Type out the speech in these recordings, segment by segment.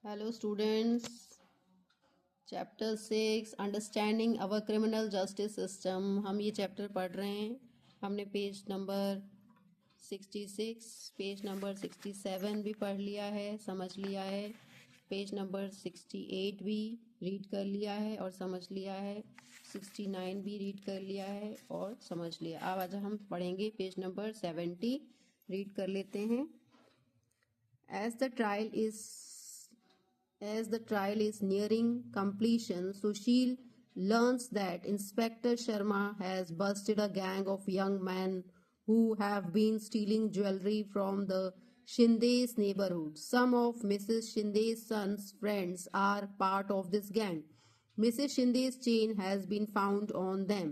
Hello students, chapter 6 understanding our criminal justice system. हम ये chapter पढ़ रहे हैं। हमने पेज नंबर 66, पेज नंबर 67 भी पढ़ लिया है, समझ लिया है। पेज नंबर 68 भी रीड कर लिया है और समझ लिया है। 69 भी रीड कर लिया है और समझ लिया। अब आज हम पढ़ेंगे पेज नंबर 70। रीड कर लेते हैं। As the trial is nearing completion, Sushil learns that Inspector Sharma has busted a gang of young men who have been stealing jewelry from the Shinde's neighborhood. Some of Mrs. Shinde's son's friends are part of this gang. Mrs. Shinde's chain has been found on them.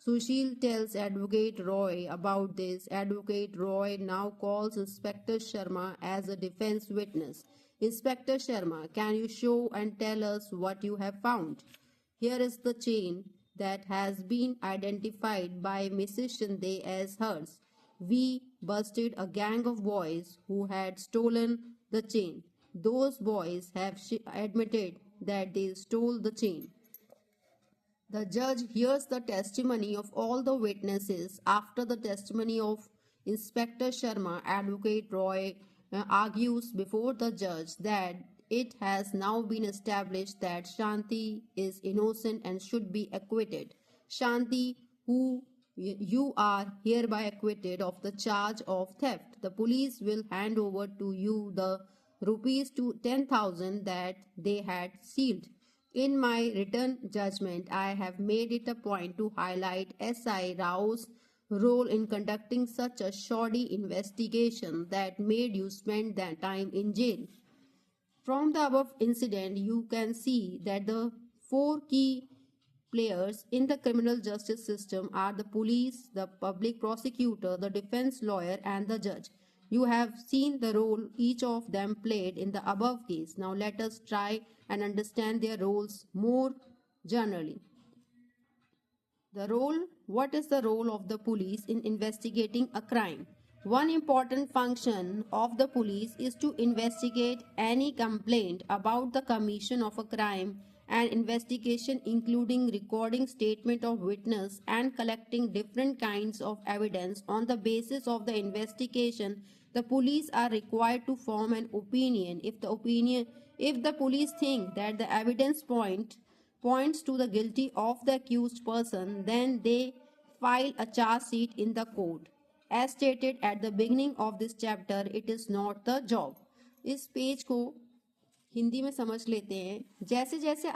Sushil tells Advocate Roy about this. Advocate Roy now calls Inspector Sharma as a defense witness. Inspector Sharma, can you show and tell us what you have found? Here is the chain that has been identified by Mrs. Shinde as hers. We busted a gang of boys who had stolen the chain. Those boys have admitted that they stole the chain. The judge hears the testimony of all the witnesses. After the testimony of Inspector Sharma, Advocate Roy argues before the judge that it has now been established that Shanti is innocent and should be acquitted. Shanti, who you are hereby acquitted of the charge of theft. The police will hand over to you the rupees to 10,000 that they had sealed. In my written judgment, I have made it a point to highlight S.I. Rao's role in conducting such a shoddy investigation that made you spend that time in jail. From the above incident, you can see that the four key players in the criminal justice system are the police, the public prosecutor, the defense lawyer, and the judge. You have seen the role each of them played in the above case. Now let us try and understand their roles more generally. What is the role of the police in investigating a crime? One important function of the police is to investigate any complaint about the commission of a crime, and investigation including recording statement of witness and collecting different kinds of evidence. On the basis of the investigation, the police are required to form an opinion. If the police think that the evidence points to the guilty of the accused person, then they file a charge sheet in the court. As stated at the beginning of this chapter, it is not the job. इस page को हिंदी में समझ लेते हैं। जैसे जैसे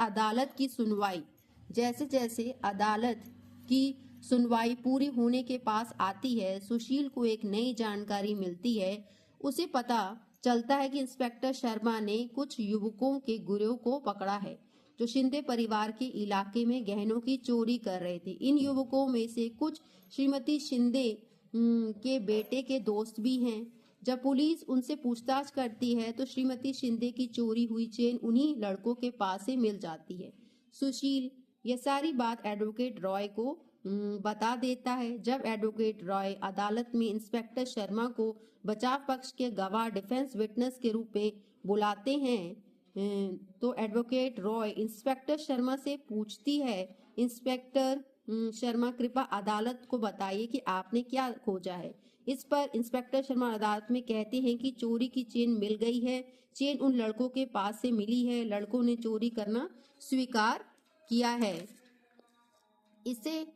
अदालत की सुनवाई पूरी होने के पास आती है, सुशील को एक नई जानकारी मिलती है। उसे पता चलता है कि इंस्पेक्टर शर्मा ने कुछ युवकों के गिरोह को पकड़ा है जो शिंदे परिवार के इलाके में गहनों की चोरी कर रहे थे। इन युवकों में से कुछ श्रीमती शिंदे के बेटे के दोस्त भी हैं। जब पुलिस उनसे पूछताछ करती है तो श्रीमती शिंदे की चोरी हुई चेन उन्हीं लड़कों के पास से मिल जाती है। सुशील यह सारी बात एडवोकेट रॉय को बता देता है। जब एडवोकेट रॉय अदालत में इंस्पेक्टर शर्मा को बचाव पक्ष के गवाह डिफेंस विटनेस के रूप में बुलाते हैं तो एडवोकेट रॉय इंस्पेक्टर शर्मा से पूछती है, इंस्पेक्टर शर्मा कृपया अदालत को बताइए कि आपने क्या खोजा है। इस पर इंस्पेक्टर शर्मा अदालत में कहते हैं कि चोरी की चेन मिल गई है। चेन उन लड़कों के पास से मिली है। लड़कों ने चोरी करना स्वीकार किया है। इससे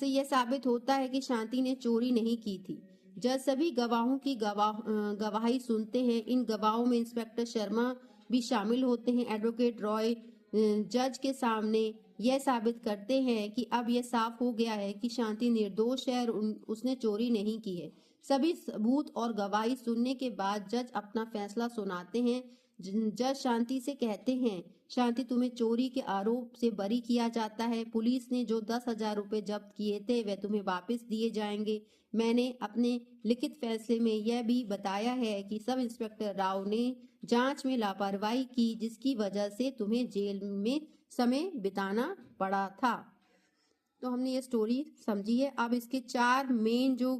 यह साबित होता है कि शांति ने चोरी नहीं की थी। जज सभी गवाहों की गवाही सुनते हैं। इन गवाहों में इंस्पेक्टर शर्मा भी शामिल होते हैं। एडवोकेट रॉय जज के सामने यह साबित करते हैं कि अब यह साफ हो गया है कि शांति निर्दोष है और उसने चोरी नहीं की है। सभी सबूत और गवाही सुनने के बाद जज अपना फैसला सुनाते हैं। जज शांति से कहते हैं, शांति तुम्हें चोरी के आरोप से बरी किया जाता है। पुलिस ने जो 10,000 रुपए जब्त किए थे वह तुम्हें वापस दिए जाएंगे। मैंने अपने लिखित फैसले में यह भी बताया है कि सब इंस्पेक्टर राव ने जांच में लापरवाही की, जिसकी वजह से तुम्हें जेल में समय बिताना पड़ा था। तो हमने ये स्टोरी समझी है। अब इसके 4 मेन जो